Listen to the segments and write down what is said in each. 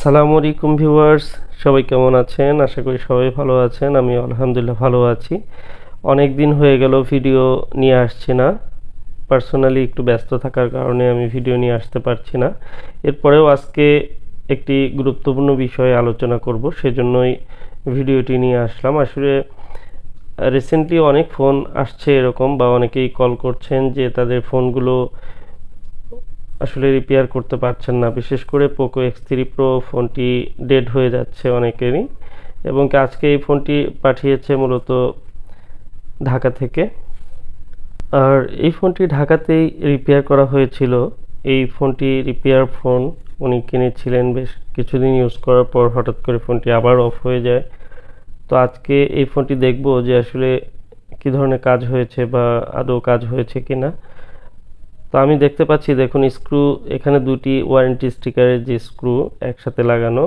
আসসালামু আলাইকুম ভিউয়ার্স, সবাই কেমন আছেন? আশা করি সবাই ভালো আছেন। আমি আলহামদুলিল্লাহ ভালো আছি। অনেক দিন হয়ে গেল ভিডিও নিয়ে আসছি না। পার্সোনালি একটু ব্যস্ত থাকার কারণে আমি ভিডিও নিয়ে আসতে পারছি না। এরপরেও আজকে একটি গুরুত্বপূর্ণ বিষয়ে আলোচনা করব, সেজন্যই ভিডিওটি নিয়ে আসলাম। আসলে রিসেন্টলি অনেক ফোন আসছে এরকম, বা অনেকেই কল করছেন যে তাদের ফোনগুলো আসলে রিপেয়ার করতে পারছেন না। বিশেষ করে পোকো X3 Pro ফোনটি ডেড হয়ে যাচ্ছে অনেকেরই, এবং আজকে এই ফোনটি পাঠিয়েছে মূলত ঢাকা থেকে। আর এই ফোনটি ঢাকাতেই রিপেয়ার করা হয়েছিল। এই ফোনটি রিপেয়ার ফোন, উনি কিনেছিলেন, বেশ কিছুদিন ইউজ করার পর হঠাৎ করে ফোনটি আবার অফ হয়ে যায়। তো আজকে এই ফোনটি দেখব যে আসলে কী ধরনের কাজ হয়েছে বা আদৌ কাজ হয়েছে কিনা। তো আমি দেখতে পাচ্ছি, দেখুন স্ক্রু এখানে দুটি ওয়ারেন্টি স্টিকারের যে স্ক্রু একসাথে লাগানো।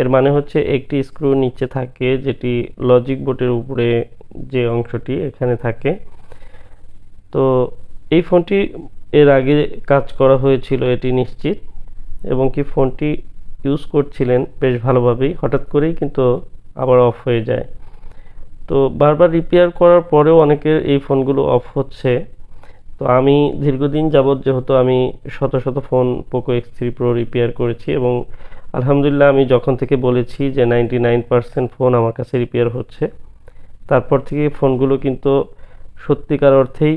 এর মানে হচ্ছে একটি স্ক্রু নিচে থাকে, যেটি লজিক বোর্ডের উপরে যে অংশটি এখানে থাকে। তো এই ফোনটি এর আগে কাজ করা হয়েছিল এটি নিশ্চিত, এবং কি ফোনটি ইউজ করছিলেন বেশ ভালোভাবেই, হঠাৎ করেই কিন্তু আবার অফ হয়ে যায়। তো বারবার রিপেয়ার করার পরেও অনেকের এই ফোনগুলো অফ হচ্ছে। তো আমি দীর্ঘদিন যাবৎ, যেহেতু আমি শত শত phone Poco X3 Pro repair করেছি, এবং আলহামদুলিল্লাহ আমি যখন থেকে বলেছি যে 99% ফোন আমার কাছে রিপেয়ার হচ্ছে, তারপর থেকে ফোনগুলো কিন্তু সত্যিকার অর্থেই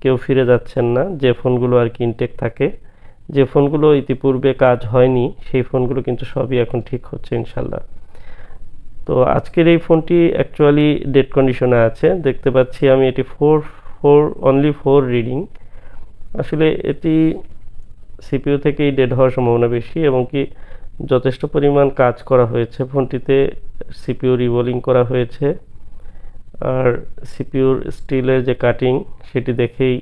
কেউ ফিরে যাচ্ছেন না। যে ফোনগুলো আর কি ইনটেক থাকে, যে ফোনগুলো ইতিপূর্বে কাজ হয়নি, সেই ফোনগুলো কিন্তু সবই এখন ঠিক হচ্ছে ইনশাল্লাহ। তো আজকের এই ফোনটি অ্যাকচুয়ালি ডেড কন্ডিশনে আছে। দেখতে পাচ্ছি আমি এটি অনলি 4 রিডিং। আসলে এটি সিপিইউ থেকেই ডেড হওয়ার সম্ভাবনা বেশি, এবং কি যথেষ্ট পরিমাণ কাজ করা হয়েছে ফোনটিতে। সিপিইউ রিবোলিং করা হয়েছে, আর সিপিইউর স্টিলের যে কাটিং, সেটি দেখেই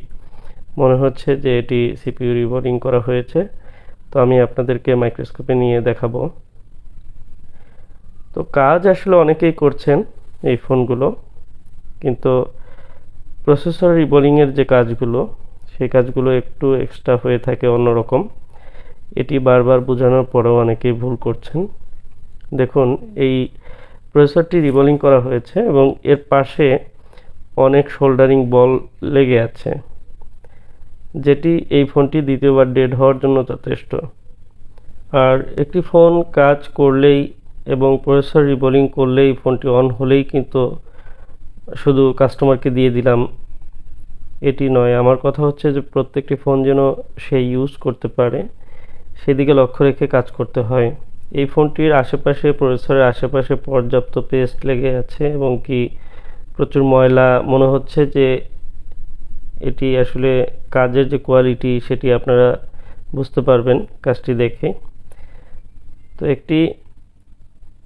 মনে হচ্ছে যে এটি সিপিইউ রিবোলিং করা হয়েছে। তো আমি আপনাদেরকে মাইক্রোস্কোপে নিয়ে দেখাবো। তো কাজ আসলে অনেকেই করছেন এই ফোনগুলো, কিন্তু প্রসেসর রিবোলিংয়ের যে কাজগুলো, সেই কাজগুলো একটু এক্সট্রা হয়ে থাকে অন্যরকম। এটি বারবার বোঝানোর পরেও অনেকেই ভুল করছেন। দেখুন, এই প্রসেসরটি রিবোলিং করা হয়েছে এবং এর পাশে অনেক সোল্ডারিং বল লেগে আছে, যেটি এই ফোনটি দ্বিতীয়বার ডেড হওয়ার জন্য যথেষ্ট। আর একটি ফোন কাজ করলেই এবং প্রসেসর রিবোলিং করলেই, ফোনটি অন হলেই কিন্তু শুধু কাস্টমারকে দিয়ে দিলাম এটি নয়। আমার কথা হচ্ছে যে প্রত্যেকটি ফোন যেন সে ইউজ করতে পারে, সেদিকে লক্ষ্য রেখে কাজ করতে হয়। এই ফোনটির আশেপাশে, প্রসেসরের আশেপাশে পর্যাপ্ত পেস্ট লেগে আছে, এবং কি প্রচুর ময়লা। মনে হচ্ছে যে এটি আসলে কাজের যে কোয়ালিটি, সেটি আপনারা বুঝতে পারবেন কাজটি দেখে। তো একটি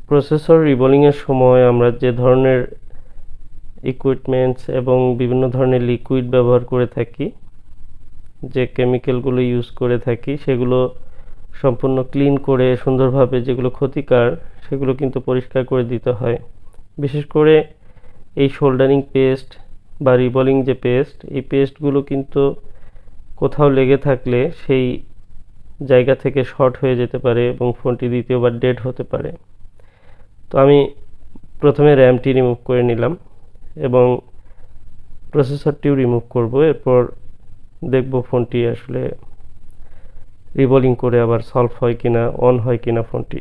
প্রসেসর রিবোলিংয়ের সময় আমরা যে ধরনের ইকুইপমেন্টস এবং বিভিন্ন ধরনের লিকুইড ব্যবহার করে থাকি, যে কেমিক্যালগুলো ইউজ করে থাকি, সেগুলো সম্পূর্ণ ক্লিন করে সুন্দরভাবে, যেগুলো ক্ষতিকর সেগুলো কিন্তু পরিষ্কার করে দিতে হয়। বিশেষ করে এই শোল্ডারিং পেস্ট বা রিবোলিং যে পেস্ট, এই পেস্টগুলো কিন্তু কোথাও লেগে থাকলে সেই জায়গা থেকে শর্ট হয়ে যেতে পারে এবং ফোনটি দ্বিতীয়বার ডেড হতে পারে। তো আমি প্রথমে র্যামটি রিমুভ করে নিলাম এবং প্রসেসরটিও রিমুভ করব। এরপর দেখব ফোনটি আসলে রিবোলিং করে আবার সলভ হয় কিনা, অন হয় কিনা ফোনটি।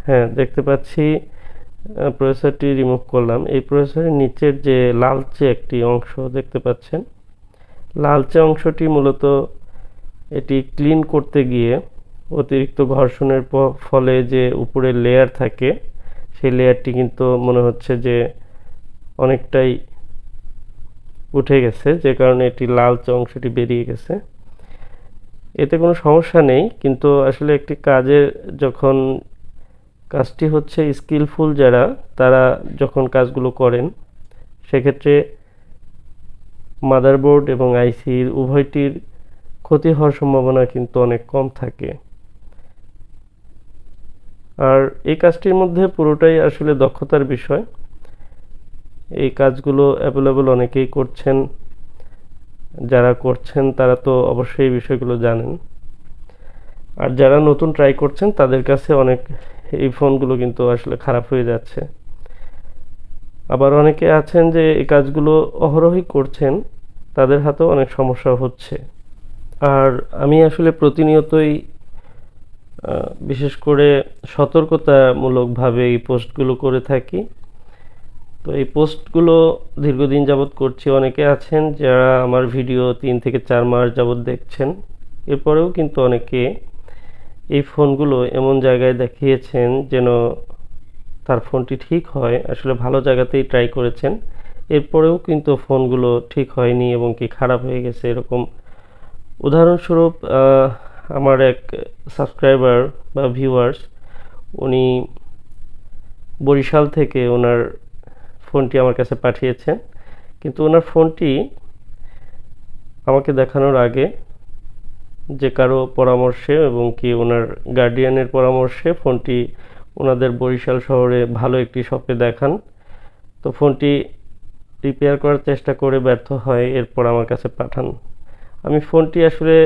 হ্যাঁ, দেখতে পাচ্ছি প্রসেসরটি রিমুভ করলাম। এই প্রসেসরের নিচের যে লালচে একটি অংশ দেখতে পাচ্ছেন, লালচে অংশটি মূলত এটি ক্লিন করতে গিয়ে অতিরিক্ত ঘর্ষণের ফলে যে উপরের লেয়ার থাকে, সেই লেয়ারটি কিন্তু মনে হচ্ছে যে অনেকটাই উঠে গেছে, যে কারণে এটি লালচে অংশটি বেরিয়ে গেছে। এতে কোনো সমস্যা নেই, কিন্তু আসলে একটি কাজের, যখন কাজটি হচ্ছে স্কিলফুল যারা, তারা যখন কাজগুলো করেন, সেক্ষেত্রে মাদারবোর্ড এবং আইসির উভয়টির ক্ষতি হওয়ার সম্ভাবনা কিন্তু অনেক কম থাকে। আর এই কাজটির মধ্যে পুরোটাই আসলে দক্ষতার বিষয়। এই কাজগুলো অ্যাভেলেবল অনেকেই করছেন, যারা করছেন তারা তো অবশ্যই এই বিষয়গুলো জানেন। আর যারা নতুন ট্রাই করছেন তাদের কাছে অনেক এই ফোনগুলো কিন্তু আসলে খারাপ হয়ে যাচ্ছে। আবার অনেকে আছেন যে এই কাজগুলো অহরহই করছেন, তাদের হাতেও অনেক সমস্যা হচ্ছে। আর আমি আসলে প্রতিনিয়তই বিশেষ করে সতর্কতামূলকভাবে এই পোস্টগুলো করে থাকি। তো এই পোস্টগুলো দীর্ঘদিন যাবৎ করছি। অনেকে আছেন যারা আমার ভিডিও 3 থেকে 4 মাস যাবৎ দেখছেন, এরপরেও কিন্তু অনেকে এই ফোনগুলো এমন জায়গায় দেখিয়েছেন যেন তার ফোনটি ঠিক হয়, আসলে ভালো জায়গাতেই ট্রাই করেছেন, এরপরেও কিন্তু ফোনগুলো ঠিক হয়নি এবং কি খারাপ হয়ে গেছে এরকম। উদাহরণস্বরূপ আমার এক সাবস্ক্রাইবার বা ভিউয়ার্স, উনি বরিশাল থেকে ওনার ফোনটি আমার কাছে পাঠিয়েছেন, কিন্তু ওনার ফোনটি আমাকে দেখানোর আগে যে কারো পরামর্শে এবং কি ওনার গার্ডিয়ানের পরামর্শে ফোনটি ওনাদের বরিশাল শহরে ভালো একটি শপে দেখান। তো ফোনটি রিপেয়ার করার চেষ্টা করে ব্যর্থ হয়, এরপর আমার কাছে পাঠান। আমি ফোনটি আসলে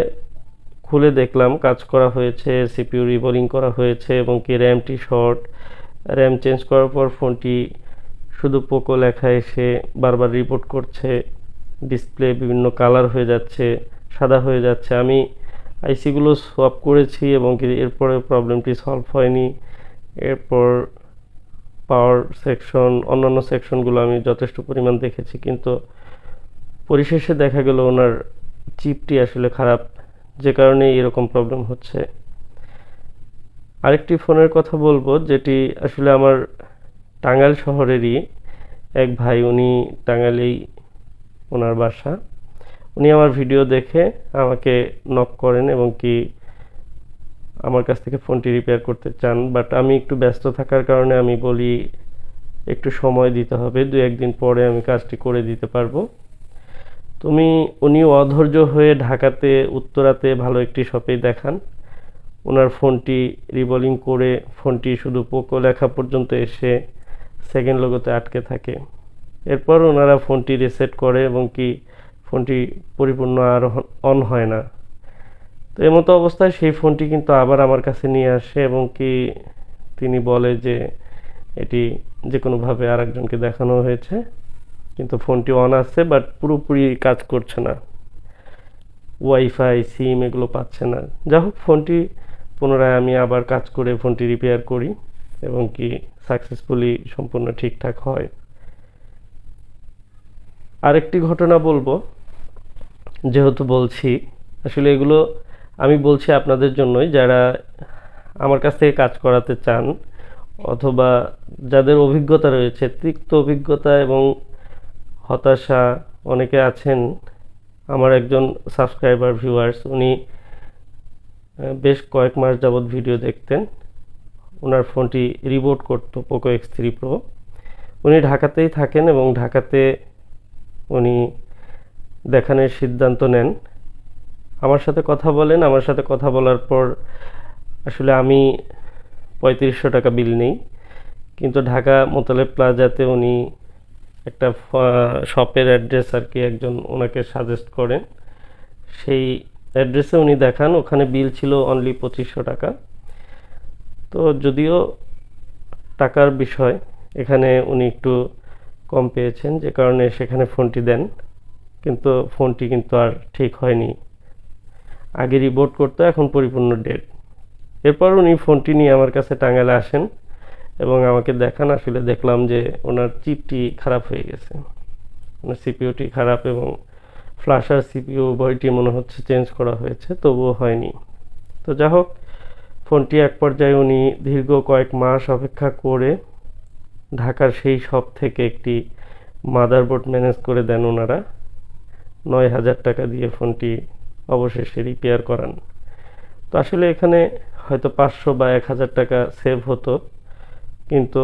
খুলে দেখলাম কাজ করা হয়েছে, সিপিইউ রিবোলিং করা হয়েছে এবং কি র্যামটি শর্ট। র্যাম চেঞ্জ করার পর ফোনটি শুধু পোকো লেখা এসে বারবার রিপোর্ট করছে, ডিসপ্লে বিভিন্ন কালার হয়ে যাচ্ছে, সাদা হয়ে যাচ্ছে। আমি আইসিগুলো সোয়াপ করেছি এবং কি এরপরে প্রবলেমটি সলভ হয়নি। এরপর পাওয়ার সেকশন, অন্যান্য সেকশনগুলো আমি যথেষ্ট পরিমাণ দেখেছি, কিন্তু পরিশেষে দেখা গেল ওনার চিপটি আসলে খারাপ, যে কারণে এরকম প্রবলেম হচ্ছে। আরেকটি ফোনের কথা বলবো যেটি আসলে আমার টাঙ্গাইল শহরেরই এক ভাই, উনি টাঙ্গাইলেই ওনার বাসা। উনি আমার ভিডিও দেখে আমাকে নক করেন এবং কি আমার কাছ থেকে ফোনটি রিপেয়ার করতে চান, বাট আমি একটু ব্যস্ত থাকার কারণে আমি বলি একটু সময় দিতে হবে, 2-1 দিন পরে আমি কাজটি করে দিতে পারবো। উনি অধৈর্য হয়ে ঢাকাতে উত্তরাতে ভালো একটি শপেই দেখান। ওনার ফোনটি রিবোলিং করে ফোনটি শুধু পোকো লেখা পর্যন্ত এসে সেকেন্ড লোগোতে আটকে থাকে। এরপর ওনারা ফোনটি রিসেট করে এবং কি ফোনটি পরিপূর্ণ আর অন হয় না। তো এমতো অবস্থায় সেই ফোনটি কিন্তু আবার আমার কাছে নিয়ে আসে এবং কি তিনি বলে যে এটি যে কোনোভাবে আরেকজনকে দেখানো হয়েছে, কিন্তু ফোনটি অন আছে বাট পুরোপুরি কাজ করছে না, ওয়াইফাই সিম এগুলো পাচ্ছে না। যা হোক, ফোনটি পুনরায় আমি আবার কাজ করে ফোনটি রিপেয়ার করি এবং কি সাকসেসফুলি সম্পূর্ণ ঠিকঠাক হয়। আরেকটি ঘটনা বলবো, যেহেতু বলছি আসলে এগুলো আমি বলছি আপনাদের জন্যই, যারা আমার কাছ থেকে কাজ করাতে চান অথবা যাদের অভিজ্ঞতা রয়েছে, তিক্ত অভিজ্ঞতা এবং হতাশা। অনেকে আছেন, আমার একজন সাবস্ক্রাইবার ভিউয়ার্স, উনি বেশ কয়েক মাস যাবৎ ভিডিও দেখতেন, ওনার ফোনটি রিবোট করতো পোকো X3 Pro। উনি ঢাকাতেই থাকেন এবং ঢাকাতে উনি দেখানোর সিদ্ধান্ত নেন, আমার সাথে কথা বলেন। আমার সাথে কথা বলার পর আসলে আমি 3500 টাকা বিল নেই, কিন্তু ঢাকা মোতালেব প্লাজাতে উনি একটা শপের অ্যাড্রেস আর কি একজন ওনাকে সাজেস্ট করেন, সেই অ্যাড্রেসে উনি দেখান। ওখানে বিল ছিল অনলি 2500 টাকা। তো যদিও টাকার বিষয়, এখানে উনি একটু কম পেয়েছেন, যে কারণে সেখানে ফোনটি দেন, কিন্তু ফোনটি কিন্তু আর ঠিক হয়নি। আগে রিবোট করতো, এখন পরিপূর্ণ ডেড। এরপর উনি ফোনটি নিয়ে আমার কাছে টাঙ্গাইলে আসেন এবং আমাকে দেখান। আসলে দেখলাম যে ওনার চিপটি খারাপ হয়ে গেছে, ওনার সিপিইউটি খারাপ এবং ফ্ল্যাশ আর সিপিইউ উভয়টি মনে হচ্ছে চেঞ্জ করা হয়েছে, তবুও হয়নি। তো যা হোক, ফোনটি এক পর্যায়ে উনি দীর্ঘ কয়েক মাস অপেক্ষা করে ঢাকার সেই শপ থেকে একটি মাদারবোর্ড ম্যানেজ করে দেন ওনারা। 9000 টাকা দিয়ে ফোনটি অবশেষে রিপেয়ার করান। তো আসলে এখানে হয়তো 500 বা 1000 টাকা সেভ হতো, কিন্তু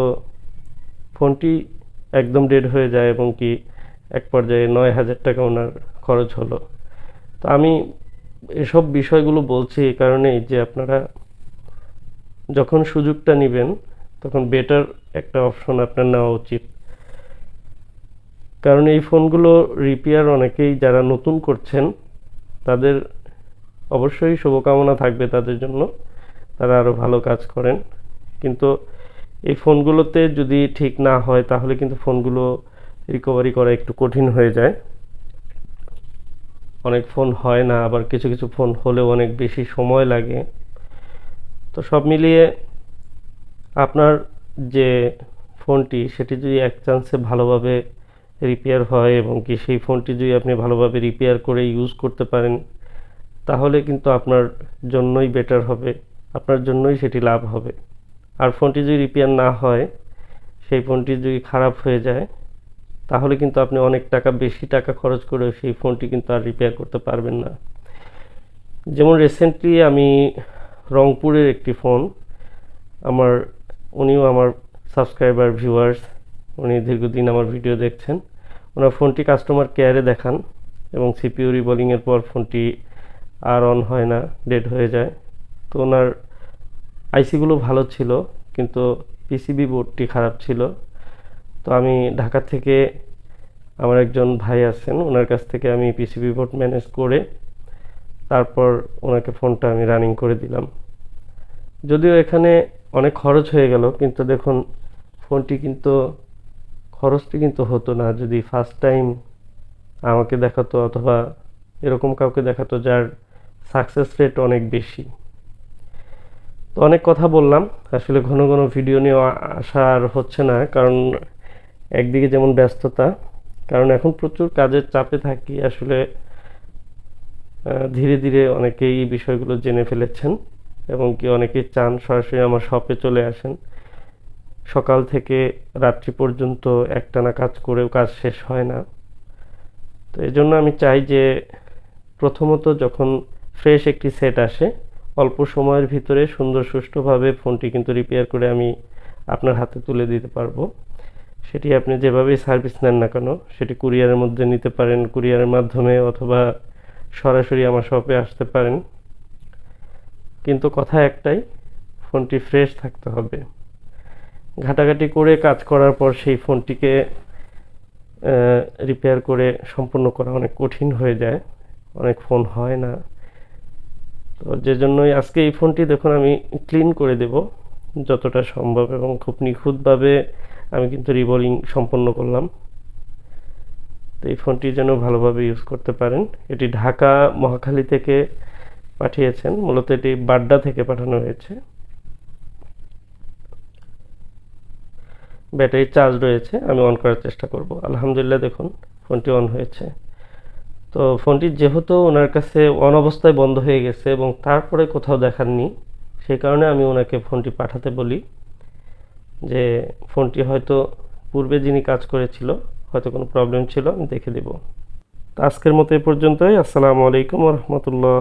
ফোনটি একদম ডেড হয়ে যায় এবং কি এক পর্যায়ে 9000 টাকা ওনার খরচ হলো। তো আমি এসব বিষয়গুলো বলছি এই কারণেই যে আপনারা যখন সুযোগটা নেবেন তখন বেটার একটা অপশন আপনার নেওয়া উচিত। কারণ এই ফোনগুলো রিপেয়ার অনেকেই যারা নতুন করছেন তাদের অবশ্যই শুভকামনা থাকবে তাদের জন্য, তারা আরও ভালো কাজ করেন। কিন্তু এই ফোনগুলোতে যদি ঠিক না হয় তাহলে কিন্তু ফোনগুলো রিকভারি করা একটু কঠিন হয়ে যায়। অনেক ফোন হয় না, আবার কিছু কিছু ফোন হলেও অনেক বেশি সময় লাগে। তো সব মিলিয়ে আপনার যে ফোনটি সেটি যদি এক চান্সে ভালোভাবে রিপেয়ার হয় এবং কি সেই ফোনটি যদি আপনি ভালোভাবে রিপেয়ার করে ইউজ করতে পারেন তাহলে কিন্তু আপনার জন্যই বেটার হবে, আপনার জন্যই সেটি লাভ হবে। আর ফোনটি যদি রিপেয়ার না হয়, সেই ফোনটি যদি খারাপ হয়ে যায় তাহলে কিন্তু আপনি অনেক টাকা বেশি টাকা খরচ করেও সেই ফোনটি কিন্তু আর রিপেয়ার করতে পারবেন না। যেমন রিসেন্টলি আমি রংপুরের একটি ফোন, আমার উনিও আমার সাবস্ক্রাইবার ভিউয়ার্স, উনি দীর্ঘদিন আমার ভিডিও দেখছেন, ওনার ফোনটি কাস্টমার কেয়ারে দেখান এবং সিপিইউ রিবোলিংয়ের পর ফোনটি আর অন হয় না, ডেড হয়ে যায়। তো ওনার আইসিগুলো ভালো ছিল কিন্তু পিসিবি বোর্ডটি খারাপ ছিল। তো আমি ঢাকা থেকে আমার একজন ভাই আছেন, ওনার কাছ থেকে আমি পিসিবি বোর্ড ম্যানেজ করে তারপর ওনাকে ফোনটা আমি রানিং করে দিলাম। যদিও এখানে অনেক খরচ হয়ে গেল, কিন্তু দেখুন ফোনটি কিন্তু খরচটি কিন্তু হতো না যদি ফার্স্ট টাইম আমাকে দেখাতো অথবা এরকম কাউকে দেখাতো যার সাকসেস রেট অনেক বেশি। তো অনেক কথা বললাম, আসলে ঘন ঘন ভিডিও নিয়ে আসা আর হচ্ছে না, কারণ একদিকে যেমন ব্যস্ততা, কারণ এখন প্রচুর কাজের চাপে থাকি। আসলে ধীরে ধীরে অনেকেই এই বিষয়গুলো জেনে ফেলেছেন এবং কি অনেকেই চান সরাসরি আমার শপে চলে আসেন। সকাল থেকে রাত্রি পর্যন্ত একটানা কাজ করেও কাজ শেষ হয় না। তো এই জন্য আমি চাই যে প্রথমত যখন ফ্রেশ একটি সেট আসে অল্প সময়ের ভিতরে সুন্দর সুষ্ঠুভাবে ফোনটি কিন্তু রিপেয়ার করে আমি আপনার হাতে তুলে দিতে পারবো। সেটি আপনি যেভাবেই সার্ভিস নেন না কেন, সেটি কুরিয়ারের মধ্যে নিতে পারেন, কুরিয়ারের মাধ্যমে, অথবা সরাসরি আমার শপে আসতে পারেন। কিন্তু কথা একটাই, ফোনটি ফ্রেশ থাকতে হবে। ঘাটাঘাটি করে কাজ করার পর সেই ফোনটিকে রিপেয়ার করে সম্পূর্ণ করা অনেক কঠিন হয়ে যায়, অনেক ফোন হয় না। তো যে জন্যই আজকে এই ফোনটি দেখুন আমি ক্লিন করে দেব যতটা সম্ভব এবং খুব নিখুঁতভাবে আমি কিন্তু রিবোলিং সম্পন্ন করলাম। তো এই ফোনটি যেন ভালোভাবে ইউজ করতে পারেন। এটি ঢাকা মহাখালী থেকে পাঠিয়েছেন, মূলত এটি বাড্ডা থেকে পাঠানো হয়েছে। ব্যাটারি চার্জ রয়েছে, আমি অন করার চেষ্টা করব। আলহামদুলিল্লাহ দেখুন ফোনটি অন হয়েছে। তো ফোনটি যেহেতু ওনার কাছে অন অবস্থায় বন্ধ হয়ে গেছে এবং তারপরে কোথাও দেখাননি, সেই কারণে আমি ওনাকে ফোনটি পাঠাতে বলি যে ফোনটি হয়তো পূর্বে যিনি কাজ করেছিল হয়তো কোনো প্রবলেম ছিল, আমি দেখে দেব। তো আজকের মতো এ পর্যন্তই। আসসালামু আলাইকুম ওয়া রাহমাতুল্লাহ।